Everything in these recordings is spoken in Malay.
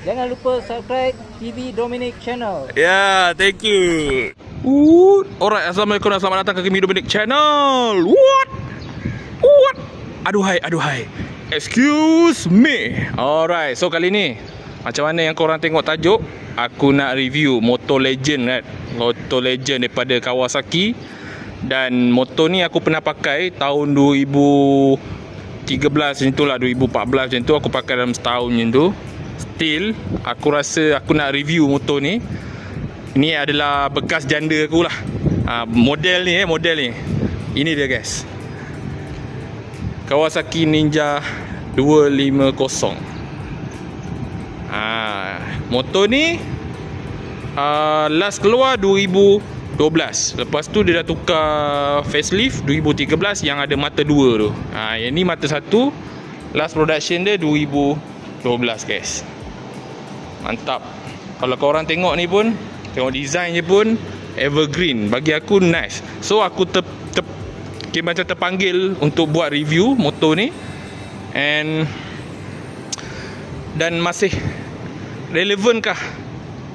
Jangan lupa subscribe TV Dominic Channel. Yeah, thank you. Alright, assalamualaikum dan selamat datang ke Kimi Dominic Channel. What? Aduhai. Excuse me. Alright, so kali ni macam mana yang korang tengok tajuk, aku nak review motor legend kan. Motor legend daripada Kawasaki. Dan motor ni aku pernah pakai tahun 2013 macam tu lah, 2014 macam tu aku pakai dalam setahun macam tu. Still aku rasa aku nak review motor ni. Ini adalah bekas janda aku lah. Model ni ini dia guys, Kawasaki Ninja 250. Motor ni last keluar 2012. Lepas tu dia dah tukar facelift 2013 yang ada mata dua tu. Yang ni mata satu. Last production dia 2012 guys. Mantap. Kalau korang tengok ni pun, tengok design je pun evergreen. Bagi aku nice. So aku macam terpanggil untuk buat review motor ni. Dan masih relevan kah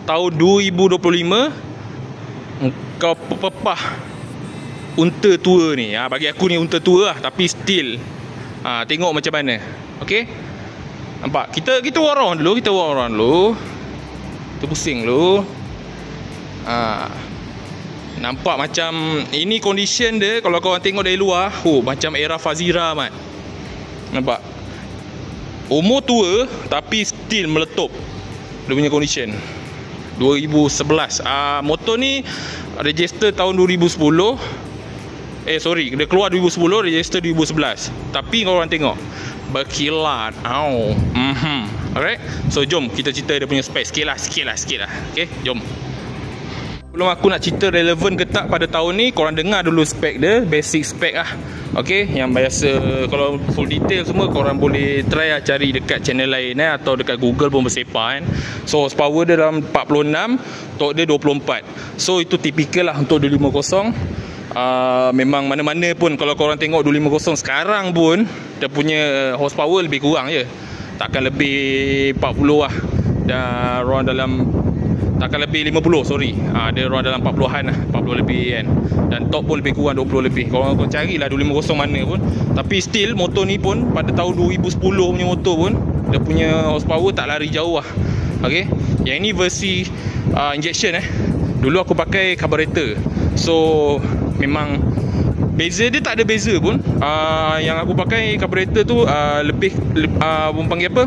tahun 2025 kau pepah unta tua ni? Bagi aku ni unta tua lah, tapi still tengok macam mana. Okay, nampak? Kita walk around dulu. Kita pusing dulu. Nampak macam ini condition dia. Kalau korang tengok dari luar, macam era Fazira mat. Nampak? Umur tua tapi still meletup dia punya condition. 2011. Motor ni register tahun 2010. Dia keluar 2010, register 2011. Tapi korang tengok berkilat. Alright. So jom kita cerita dia punya spek sikit lah. Okay, jom. Sebelum aku nak cerita relevan ke tak pada tahun ni, korang dengar dulu spek dia, basic spek lah. Okay, yang biasa. Kalau full detail semua korang boleh try lah cari dekat channel lain atau dekat Google pun bersepah kan. So horsepower dia dalam 46, torque dia 24. So itu tipikal lah untuk 250. Memang mana-mana pun kalau korang tengok 250 sekarang pun dia punya horsepower lebih kurang je. Takkan lebih 40 lah. Dah ruang dalam, takkan lebih 50, sorry. Dia ruang dalam 40-an lah, 40 lebih kan. Dan top pun lebih kurang 20 lebih. Korang carilah 250 mana pun. Tapi still motor ni pun pada tahun 2010 punya motor pun dia punya horsepower tak lari jauh lah. Okay, yang ini versi injection Dulu aku pakai carburetor. So memang beza dia tak ada beza pun. Yang aku pakai carburetor tu lebih panggil apa,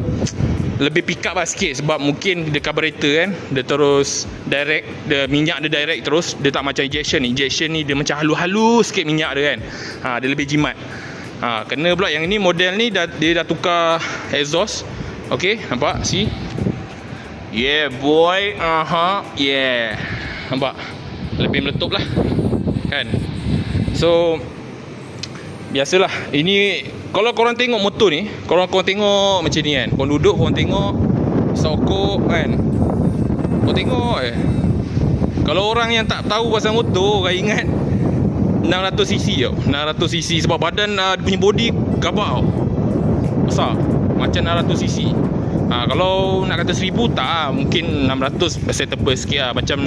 lebih pick up lah sikit. Sebab mungkin dia carburetor kan, dia terus direct, dia minyak dia direct terus. Dia tak macam injection. Injection ni dia macam halus-halus sikit minyak dia kan. Dia lebih jimat. Kena pula yang ini, model ni dia dah tukar exhaust. Okay, nampak? See? Yeah boy. Yeah. Nampak? Lebih meletup lah kan. So biasalah. Ini kalau korang tengok motor ni, korang tengok macam ni kan. Korang duduk, korang tengok sokok kan. Korang tengok Kalau orang yang tak tahu pasal motor, korang ingat 600cc tau. 600cc sebab badan dia punya body gabak tau, besar macam 600cc. Kalau nak kata 1000 tak, mungkin 600 acceptable sikit lah. Macam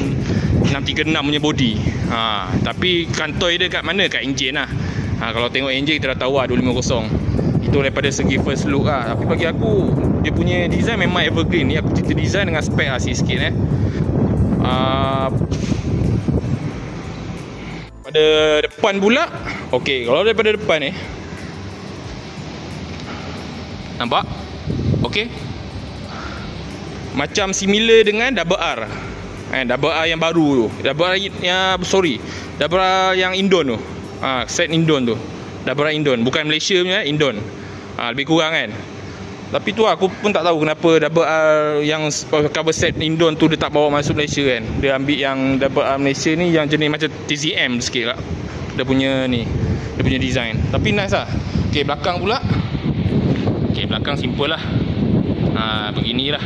636 punya body. Tapi kantoi dia kat mana? Kat enjin lah. Kalau tengok enjin kita dah tahu lah 250. Itu daripada segi first look lah. Tapi bagi aku dia punya design memang evergreen. Ni aku cerita design dengan spek lah sikit pada depan pula. Okay, kalau daripada depan ni nampak? Okay, macam similar dengan Double R. Double R yang baru tu. Double R yang Indon tu. Set Indon tu. Double R Indon, bukan Malaysia punya, Indon. Lebih kurang kan. Tapi tu aku pun tak tahu kenapa Double R yang cover set Indon tu dia tak bawa masuk Malaysia kan. Dia ambil yang Double R Malaysia ni yang jenis macam TZM sikit lah. Dia punya ni, dia punya design. Tapi nice lah. Okay, belakang pula. Okay, belakang simple lah. Beginilah.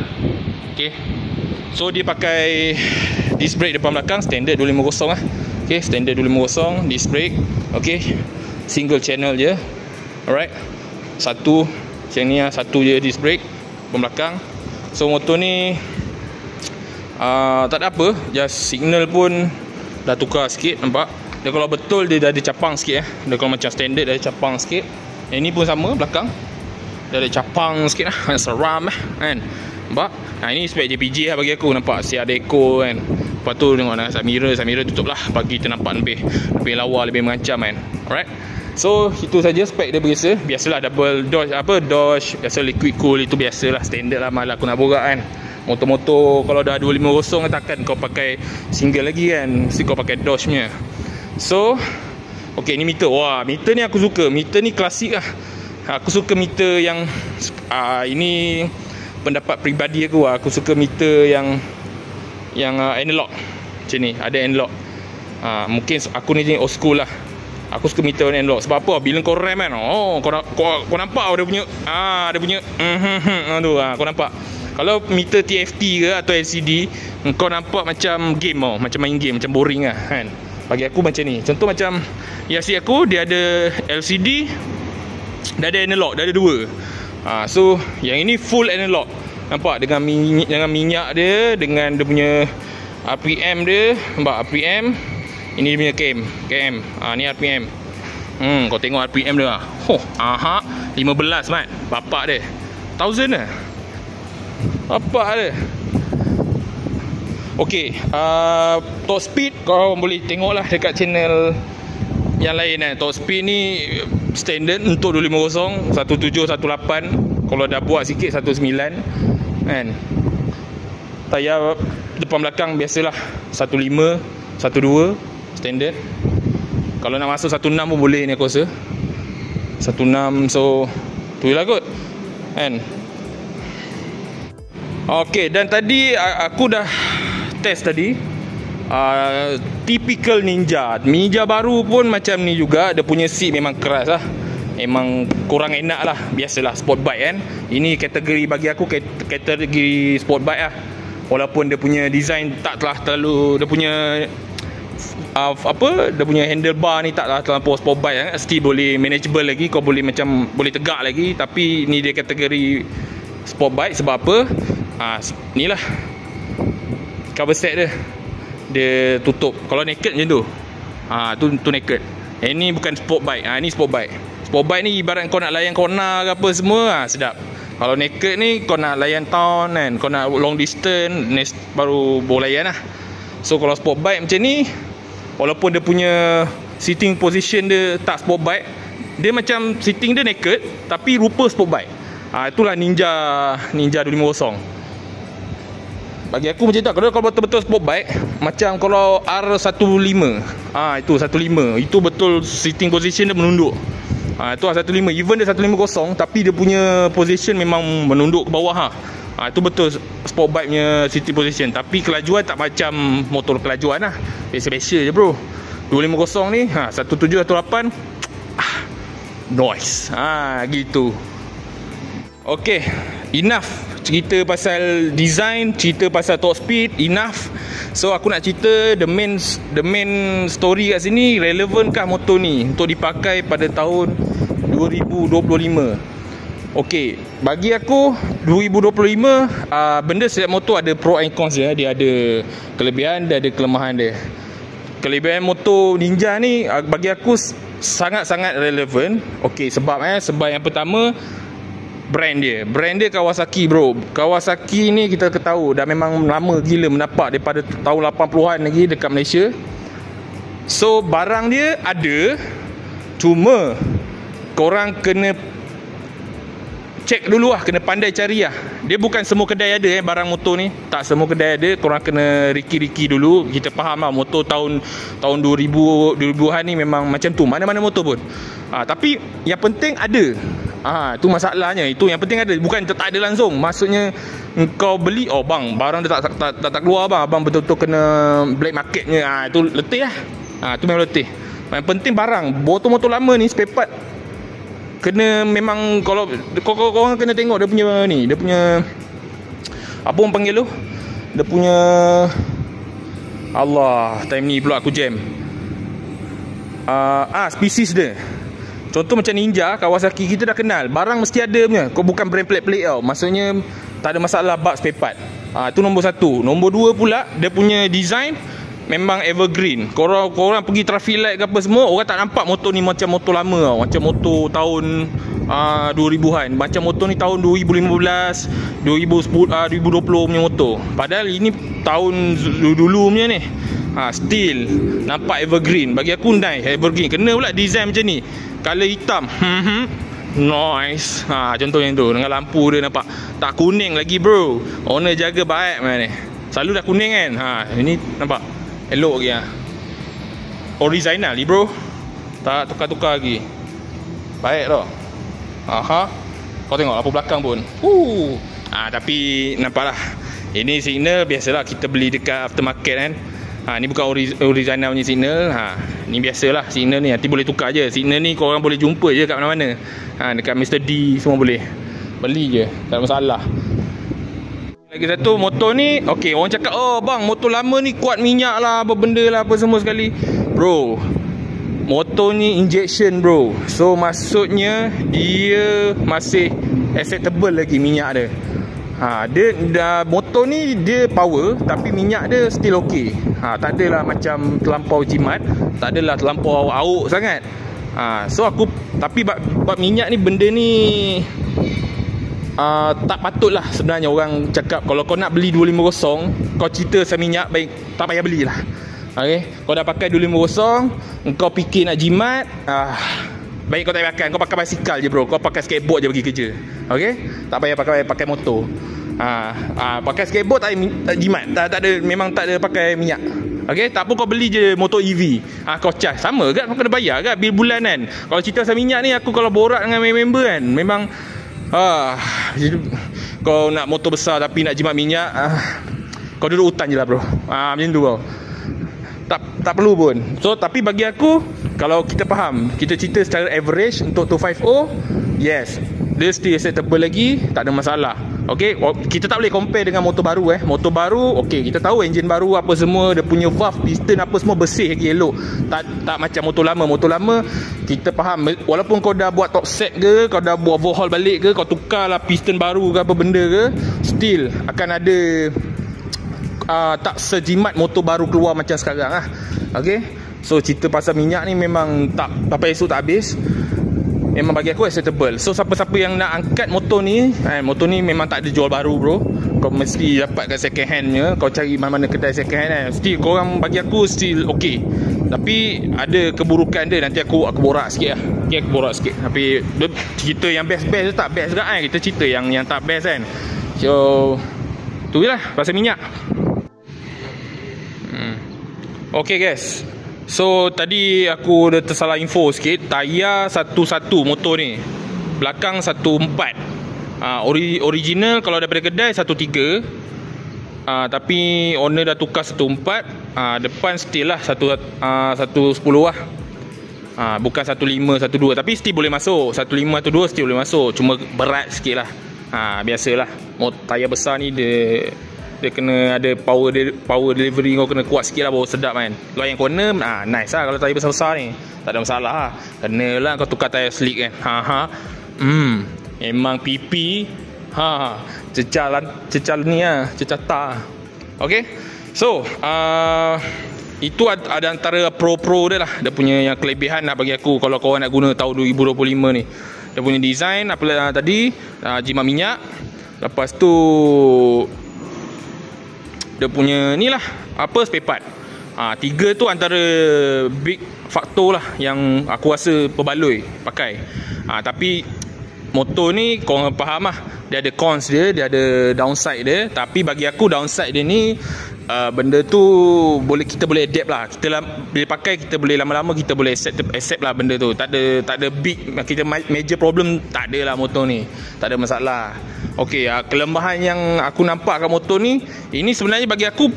Okay, so dia pakai disc brake depan belakang standard 250 lah. Okay, standard 250 disc brake. Okay, single channel je. Alright, satu macam ni lah, satu je disc brake depan belakang. So motor ni tak ada apa, just signal pun dah tukar sikit, nampak. Dia kalau betul dia dah ada capang sikit Dia kalau macam standard dah ada capang sikit. Yang ni pun sama belakang. Dah ada capang sikit seram kan. Nampak? Ini spek JPG bagi aku, nampak siap ada echo kan. Lepas tu tengok side mirror tutup lah bagi kita nampak lebih lawa, lebih mengancam kan. Alright. So itu saja spek dia biasalah double Dodge, biasa liquid cool, itu biasalah standard lah, malah aku nak borak kan. Motor-motor kalau dah 250 takkan kau pakai single lagi kan, mesti kau pakai Dodge punya. So okey, ni meter. Wah, meter ni aku suka. Meter ni klasik lah. Aku suka meter yang ini pendapat peribadi aku. Aku suka meter yang analog. Macam ni, ada analog. Mungkin aku ni old school lah. Aku suka meter analog. Sebab apa? Bila kau rem kan, kau nampak dia punya tu, kau nampak. Kalau meter TFT ke atau LCD, kau nampak macam game macam main game, macam boring lah kan. Bagi aku macam ni. Contoh macam Yasi aku, dia ada LCD, dah ada analog, dah ada dua. So yang ini full analog. Nampak dengan minyak dia, dengan dia punya RPM dia. Nampak RPM. Ini dia punya km. Ni RPM. Kau tengok RPM dia. 15 mat. Bapak dia 1000 dah. Bapak dia. Okey, top speed kau boleh tengok lah dekat channel yang lain kan. Top speed ni standard untuk 250 1718. Kalau dah buat sikit 19 kan. Tayar depan belakang biasalah 15 12 standard. Kalau nak masuk 16 pun boleh ni aku rasa. 16, so tu lah kot kan. Okey, dan tadi aku dah test tadi. Typical Ninja baru pun macam ni juga. Dia punya seat memang keras lah, memang kurang enak lah. Biasalah sport bike kan. Ini kategori bagi aku, kategori sport bike lah. Walaupun dia punya design taklah terlalu, dia punya dia punya handlebar ni taklah terlampau sport bike kan. Still boleh manageable lagi, kau boleh macam boleh tegak lagi. Tapi ni dia kategori sport bike. Sebab apa? Ni lah cover set dia tutup. Kalau naked macam tu, tu naked. Ini bukan sport bike. Ni sport bike. Sport bike ni ibarat kau nak layan corner ke apa semua, sedap. Kalau naked ni kau nak layan town kan, kau nak long distance baru boleh layan lah. So kalau sport bike macam ni, walaupun dia punya sitting position dia tak sport bike, dia macam sitting dia naked tapi rupa sport bike. Itulah Ninja 250. Bagi aku macam tu. Kalau betul-betul sport bike, macam kalau R15, itu 15, itu betul sitting position dia menunduk. Itu R15, even dia 150, tapi dia punya position memang menunduk ke bawah. Itu betul sport bike punya sitting position. Tapi kelajuan tak macam motor kelajuan lah, biasa-biasa je bro. 250 ni 1718 noise. Gitu. Okay, enough cerita pasal design, cerita pasal top speed, enough. So aku nak cerita the main story kat sini. Relevankah motor ni untuk dipakai pada tahun 2025? Okay, bagi aku 2025, benda setiap motor ada pro and cons dia. Dia ada kelebihan, dia ada kelemahan dia. Kelebihan motor Ninja ni bagi aku sangat-sangat relevan. Okay, sebab yang pertama, brand dia Kawasaki bro. Kawasaki ni kita ketahui dah memang lama gila menapak daripada tahun 80-an lagi dekat Malaysia. So barang dia ada, cuma korang kena check dulu lah, kena pandai cari lah. Dia bukan semua kedai ada barang motor ni. Tak semua kedai ada, korang kena riki-riki dulu. Kita faham lah motor tahun 2000-an ni memang macam tu, mana-mana motor pun. Tapi yang penting ada. Tu masalahnya. Itu yang penting ada. Bukan tak ada langsung. Maksudnya kau beli, bang, barang dia tak keluar bang. Abang betul-betul kena black marketnya. Itu letih lah. Itu memang letih. Yang penting barang. Motor-motor lama ni spare part kena memang, kalau korang kena tengok dia punya ni, dia punya apa orang panggil tu, dia punya, Allah, time ni pula aku jam. Spesies dia. Contoh macam Ninja, Kawasaki kita dah kenal, barang mesti ada punya. Kau bukan brand pelik-pelik tau. Maksudnya tak ada masalah bab spare part. Tu nombor satu. Nombor dua pula, dia punya design memang evergreen. Korang pergi traffic light ke apa semua, orang tak nampak motor ni macam motor lama tau. Macam motor tahun 2000-an. Macam motor ni tahun 2015, 2020 punya motor. Padahal ini tahun dulu punya ni. Still nampak evergreen. Bagi aku nice evergreen. Kena pula design macam ni, color hitam. Nice. Contoh yang tu, dengan lampu dia nampak tak kuning lagi bro. Owner jaga baik mana ni. Selalu dah kuning kan. Ini nampak elok lagi original ni bro. Tak tukar-tukar lagi. Baik tau. Kau tengok lampu belakang pun. Tapi nampaklah. Ini signal biasalah kita beli dekat aftermarket kan. Ni bukan original punya signal. Ni biasalah signal ni. Nanti boleh tukar je. Signal ni korang boleh jumpa je kat mana-mana. Dekat Mr. D semua boleh. Beli je, tak ada masalah. Lagi satu, motor ni okey, orang cakap, oh bang, motor lama ni kuat minyak lah, apa benda lah, apa semua sekali. Bro, motor ni injection bro. So maksudnya dia masih acceptable lagi minyak dia. Motor ni dia power, tapi minyak dia still okey. Tak adalah macam terlampau jimat, tak adalah terlampau auk sangat. So aku, tapi bab minyak ni, benda ni tak patut lah sebenarnya orang cakap. Kalau kau nak beli 250, kau cerita pasal minyak, baik tak payah belilah. Kau dah pakai 250, kau fikir nak jimat, baik kau tak payah pakai. Kau pakai basikal je bro. Kau pakai skateboard je pergi kerja. Tak payah pakai motor. Pakai skateboard tak jimat, tak ada, memang tak ada pakai minyak. Tak apa, kau beli je motor EV. Kau charge, sama kan, kau kena bayar kan bil bulan kan. Kalau cerita pasal minyak ni, aku kalau borak dengan member kan, memang kau nak motor besar tapi nak jimat minyak, kau duduk hutan je lah bro. Macam tu kau. Tak perlu pun. So tapi bagi aku, kalau kita faham, kita cerita secara average untuk 250, yes, dia still acceptable lagi, tak ada masalah. Kita tak boleh compare dengan motor baru. Motor baru, kita tahu enjin baru apa semua, dia punya valve, piston apa semua bersih lagi, elok. Tak macam motor lama. Motor lama kita faham, walaupun kau dah buat top set ke, kau dah buat overhaul balik ke, kau tukar lah piston baru ke apa benda ke, still akan ada tak sejimat motor baru keluar macam sekarang lah. So cerita pasal minyak ni memang tak sampai esok tak habis. Memang bagi aku acceptable. So siapa-siapa yang nak angkat motor ni, motor ni memang tak ada jual baru bro. Kau mesti dapat kat second hand nya. Kau cari mana-mana kedai second hand still korang, bagi aku still okey. Tapi ada keburukan dia. Nanti aku borak sikit lah. Aku borak sikit. Tapi cerita yang best-best tu tak best juga kan. Kita cerita yang tak best kan. So tu je lah pasal minyak. Okay guys, so tadi aku dah tersalah info sikit. Tayar 11 motor ni, belakang 14. Original kalau daripada kedai 13. Tapi owner dah tukar 14. Depan still lah 110 lah. Bukan 15, 12. Tapi still boleh masuk. 15, 12 still boleh masuk. Cuma berat sikit lah. Biasalah, tayar besar ni dia kena ada power delivery, kau kena kuat sikit lah baru sedap kan. Kalau yang corner, nice lah. Kalau tayar besar-besar ni tak ada masalah lah. Kena lah kau tukar tayar slick kan. Memang pipi cecal ni lah, cecal tar. So itu ada antara pro dia lah. Dia punya yang kelebihan lah bagi aku. Kalau korang nak guna tahun 2025 ni, dia punya design apa tadi, jimat minyak. Lepas tu dia punya ni lah, apa, spare part. Tiga tu antara big faktor lah yang aku rasa perbaloi pakai. Tapi motor ni korang faham lah, dia ada cons dia ada downside dia. Tapi bagi aku downside dia ni, benda tu kita boleh adapt lah. Kita bila pakai, kita boleh lama-lama kita boleh accept lah benda tu. Tak ada big, kita major problem tak ada lah motor ni. Tak ada masalah. Kelemahan yang aku nampak kat motor ni, ini sebenarnya bagi aku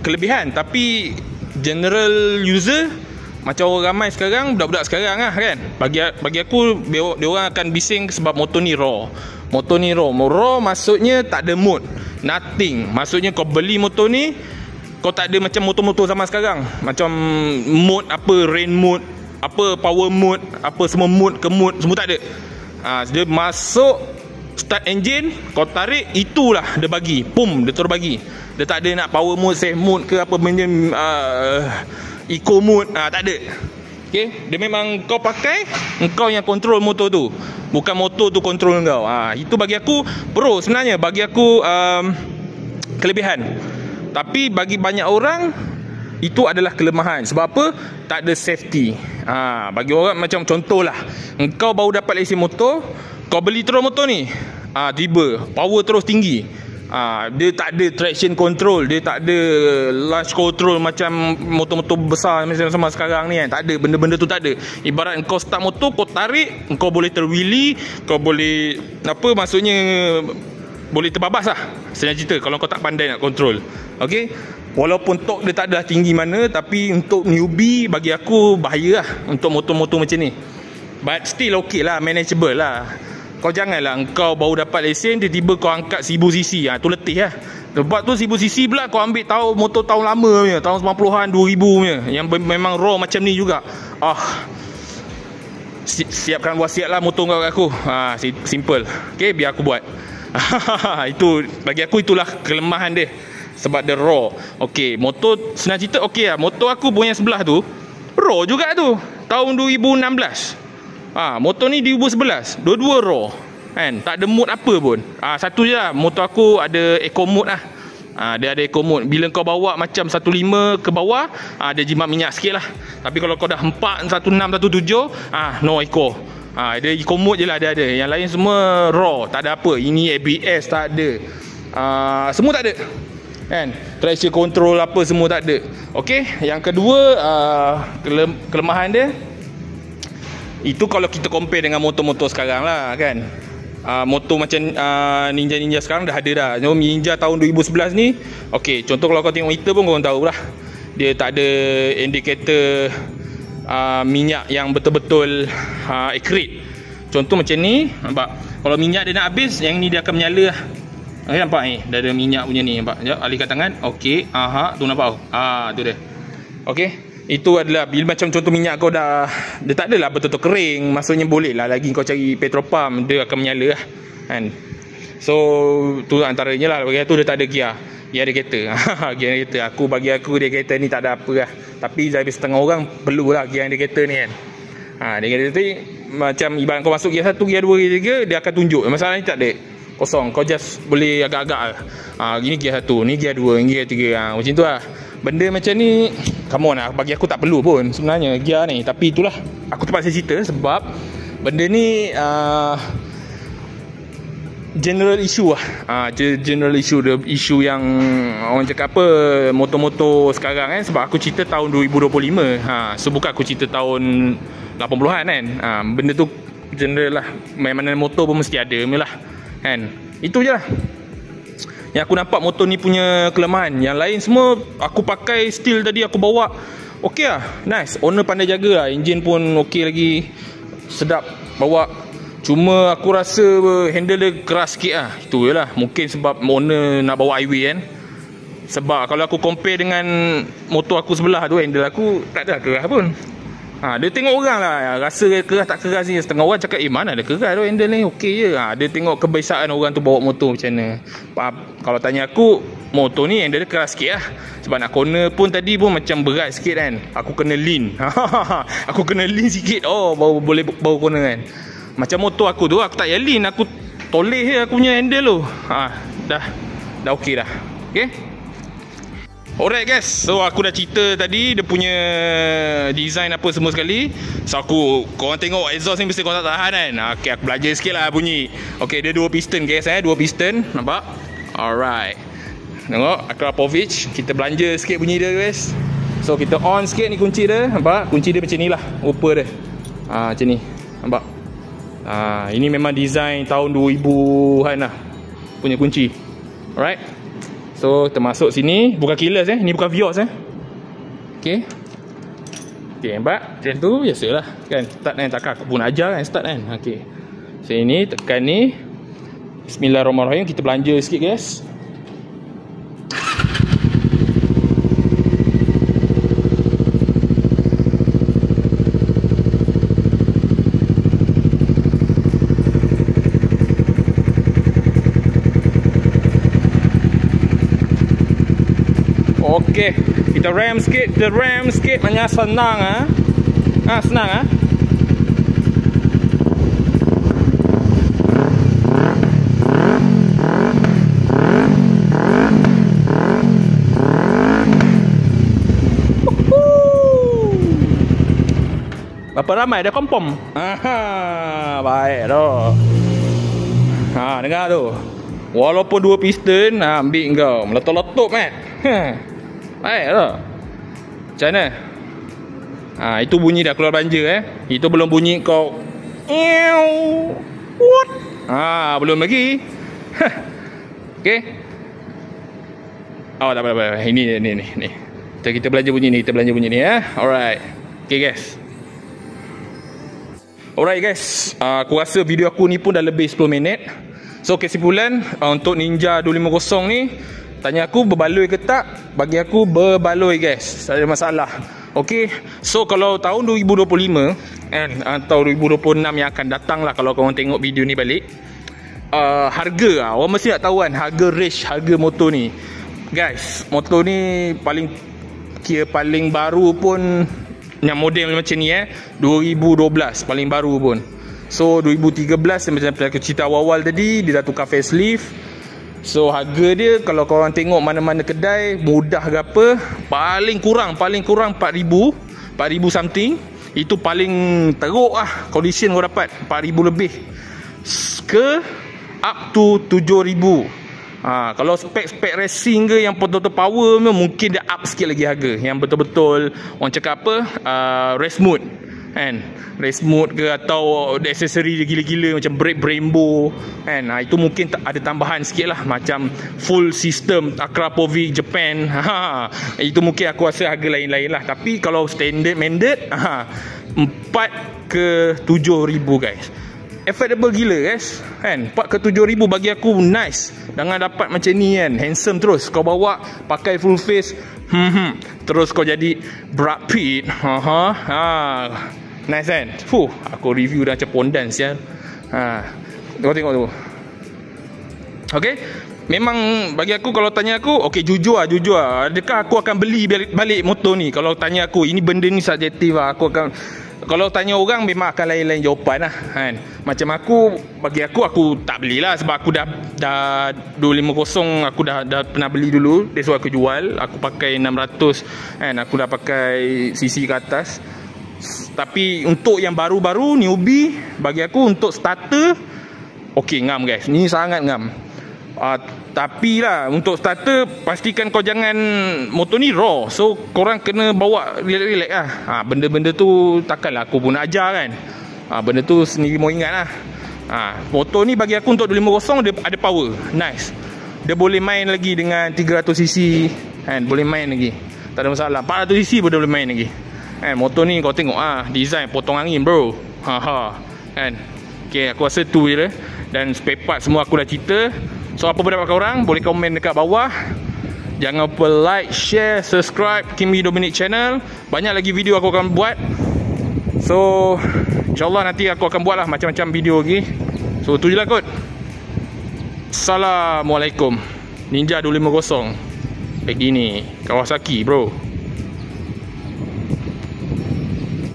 kelebihan, tapi general user macam orang ramai sekarang, budak-budak sekarang lah kan, bagi aku dia orang akan bising sebab motor ni raw. Motor ni raw maksudnya tak ada mode, nothing. Maksudnya kau beli motor ni, kau tak ada macam motor-motor zaman sekarang, macam mode apa, rain mode, apa power mode, apa semua mode, semua tak ada. Dia masuk start engine, kau tarik, itulah dia bagi. Pum, dia terus bagi. Dia tak ada nak power mode, safe mode ke apa benda, eco mode, tak ada. Okay, dia memang kau pakai, engkau yang control motor tu, bukan motor tu control kau. Itu bagi aku pro sebenarnya, bagi aku kelebihan. Tapi bagi banyak orang itu adalah kelemahan. Sebab apa? Tak ada safety. Bagi orang macam contohlah, engkau baru dapat lesen motor, kau beli terus motor ni, tiba power terus tinggi, dia tak ada traction control, dia tak ada launch control macam motor-motor besar macam sama sekarang ni kan. Tak ada, benda-benda tu tak ada. Ibarat kau start motor, kau tarik, kau boleh terwheelie, kau boleh apa, maksudnya boleh terbabas lah, senang cerita, kalau kau tak pandai nak control. Okay, walaupun torque dia tak ada tinggi mana, tapi untuk newbie bagi aku bahaya lah untuk motor-motor macam ni. But still okay lah, manageable lah. Kau janganlah engkau baru dapat lesen, tiba-tiba kau angkat 1000cc, tu letih lah. Sebab tu 1000cc pula kau ambil motor tahun lama punya, tahun 90-an, 2000 punya, yang memang raw macam ni juga. Siapkan wasiat lah motor kau kat aku. Simple. Okay, biar aku buat. Itu bagi aku, itulah kelemahan dia, sebab dia raw. Okay, motor senang cerita, okay lah, motor aku punya sebelah tu raw juga tu, tahun 2016. Motor ni 2011, dua-dua raw kan, tak ada mode apa pun. Satu je lah, motor aku ada eco mode lah. Dia ada eco mode. Bila kau bawa macam 15 ke bawah, dia jimat minyak sikit lah. Tapi kalau kau dah 4, 16, 17, no eco. Dia eco mode je lah dia ada. Yang lain semua raw, tak ada apa. Ini ABS tak ada, semua tak ada kan, traction control apa semua tak ada. Okey, yang kedua, kelemahan dia itu kalau kita compare dengan motor-motor sekarang lah kan. Motor macam Ninja sekarang dah ada dah. Ninja tahun 2011 ni, okey, contoh kalau kau tengok meter pun kau tahu lah, dia tak ada indikator minyak yang betul-betul accurate. Contoh macam ni, nampak, kalau minyak dia nak habis, yang ni dia akan menyala lah. Nampak ni, dah ada minyak punya ni, nampak. Sekejap, alihkan tangan. Okey, tu nampak. Tu dia. Okey, itu adalah bila macam contoh minyak kau dia tak adalah betul-betul kering, maksudnya boleh lah lagi kau cari petrol pump, dia akan menyala lah kan. So tu antaranya lah. Bagi tu dia tak ada gear indicator. Gear indicator, bagi aku dia indicator ni tak ada apa lah. Tapi dari setengah orang perlu lah gear indicator ni kan. Dia indicator ni macam ibarat kau masuk gear 1, gear 2, gear 3, dia akan tunjuk. Masalah ni tak ada, kosong, kau just boleh agak-agak lah. Gini gear 1, ni gear 2, ni gear 3, macam tu lah. Benda macam ni, come on lah, bagi aku tak perlu pun sebenarnya gear ni. Tapi itulah, aku terpaksa cerita sebab benda ni general issue lah. General issue, the issue yang orang cakap apa, motor-motor sekarang kan. Sebab aku cerita tahun 2025, so bukan aku cerita tahun 80-an kan. Benda tu general lah, mana motor pun mesti ada lah kan. Itu je lah yang aku nampak motor ni punya kelemahan. Yang lain semua aku pakai, still tadi aku bawa okey lah, nice. Owner pandai jaga lah, enjin pun okey lagi, sedap bawa. Cuma aku rasa handle dia keras sikit lah. Itu je lah, mungkin sebab owner nak bawa highway kan. Sebab kalau aku compare dengan motor aku sebelah tu, handle aku tak ada keras pun. Dia tengok orang lah, rasa keras tak keras ni. Setengah orang cakap, mana ada keras tu handle ni, okey je. Dia tengok kebiasaan orang tu bawa motor macam mana. Kalau tanya aku, motor ni handle dia keras sikit lah. Sebab nak corner pun tadi pun macam berat sikit kan. Aku kena lean. Aku kena lean sikit, baru boleh bawa corner kan. Macam motor aku tu, aku tak payah lean, aku toleh je aku punya handle tu. Dah okey dah. Okay. Alright guys, so aku dah cerita tadi dia punya design apa semua sekali. So korang tengok exhaust ni mesti korang tak tahan kan. Okay, aku belajar sikit lah bunyi. Okay, dia 2 piston guys, 2 piston, nampak? Alright, tengok Akrapovic. Kita belanja sikit bunyi dia guys. So kita on sikit ni kunci dia, nampak? Kunci dia macam ni lah, rupa dia macam ni, nampak? Ini memang design tahun 2000-an lah punya kunci. Alright, so termasuk sini, bukan keyless ni bukan Vios Okay, nampak? Macam tu biasalah kan, start kan, takkan aku pun ajar kan start kan. Okay, so ini tekan ni, Bismillahirrahmanirrahim. Kita belanja sikit guys. Okey, kita ram sikit, Hanya senang senang Berapa ramai dah kompom? Baik tu. Dengar tu. Walaupun 2 piston, ambil kau. Meletup-letup kan. Baik tu. Macam mana? Itu bunyi dah keluar belanja Itu belum bunyi kau. What? Belum lagi. Okey. Tak apa. Ini. Kita belanja bunyi ni, Alright. Okay guys. Alright guys, aku rasa video aku ni pun dah lebih 10 minit. So kesimpulan, untuk Ninja 250 ni, tanya aku berbaloi ke tak? Bagi aku berbaloi guys, tak ada masalah. Okay, so kalau tahun 2025 atau 2026 yang akan datang lah, kalau korang tengok video ni balik, harga orang mesti nak tahu kan, harga motor ni. Guys, motor ni paling baru pun, yang model macam ni 2012 paling baru pun. So 2013 macam aku cerita awal-awal tadi, dia dah tukar facelift. So harga dia kalau korang tengok mana-mana kedai mudah ke apa, paling kurang 4,000 something. Itu paling teruk condition kau dapat 4,000 lebih ke up to 7,000. Kalau spek racing ke yang betul-betul power, mungkin dia up sikit lagi harga. Yang betul-betul orang cakap apa, race mode kan, race mode ke, atau aksesori dia gila-gila macam brake Brembo kan. Itu mungkin ada tambahan sikit lah, macam full system Akrapovic Japan. Itu mungkin aku rasa harga lain-lain lah. Tapi kalau standard 4 ke 7,000 guys, affordable gila guys kan. 4 ke 7,000 bagi aku nice. Jangan dapat macam ni kan, handsome terus kau bawa, pakai full face, terus kau jadi Brad Pitt. Nice kan. Aku review dah macam pondan sial. Kau tengok tu. Okay, memang bagi aku, kalau tanya aku, okay, jujur adakah aku akan beli balik motor ni? Kalau tanya aku, ini benda ni subjektif lah. Aku akan, kalau tanya orang memang akan lain-lain jawapan lah kan. Macam bagi aku tak belilah, sebab aku dah 250 aku dah pernah beli dulu. That's why aku jual. Aku pakai 600 kan, aku dah pakai CC ke atas. Tapi untuk yang baru-baru newbie, bagi aku untuk starter okay, ngam guys, ni sangat ngam. Tapi lah untuk starter, pastikan kau jangan, motor ni raw, so korang kena bawa relax lah. Benda-benda tu takkanlah aku pun nak ajar kan. Benda tu sendiri mau ingat lah. Motor ni bagi aku untuk 250 dia ada power, nice. Dia boleh main lagi dengan 300cc kan, boleh main lagi, tak ada masalah. 400cc pun dia boleh main lagi kan. Motor ni kau tengok design potong angin bro, kan. Okay, aku rasa tu je. Dan spare part semua aku dah cerita. So apa pendapat korang, boleh komen dekat bawah. Jangan lupa like, share, subscribe Kimi Dominic channel. Banyak lagi video aku akan buat. So InsyaAllah nanti aku akan buat lah macam-macam video lagi. So tu je lah kot. Assalamualaikum. Ninja 250 begini, Kawasaki bro.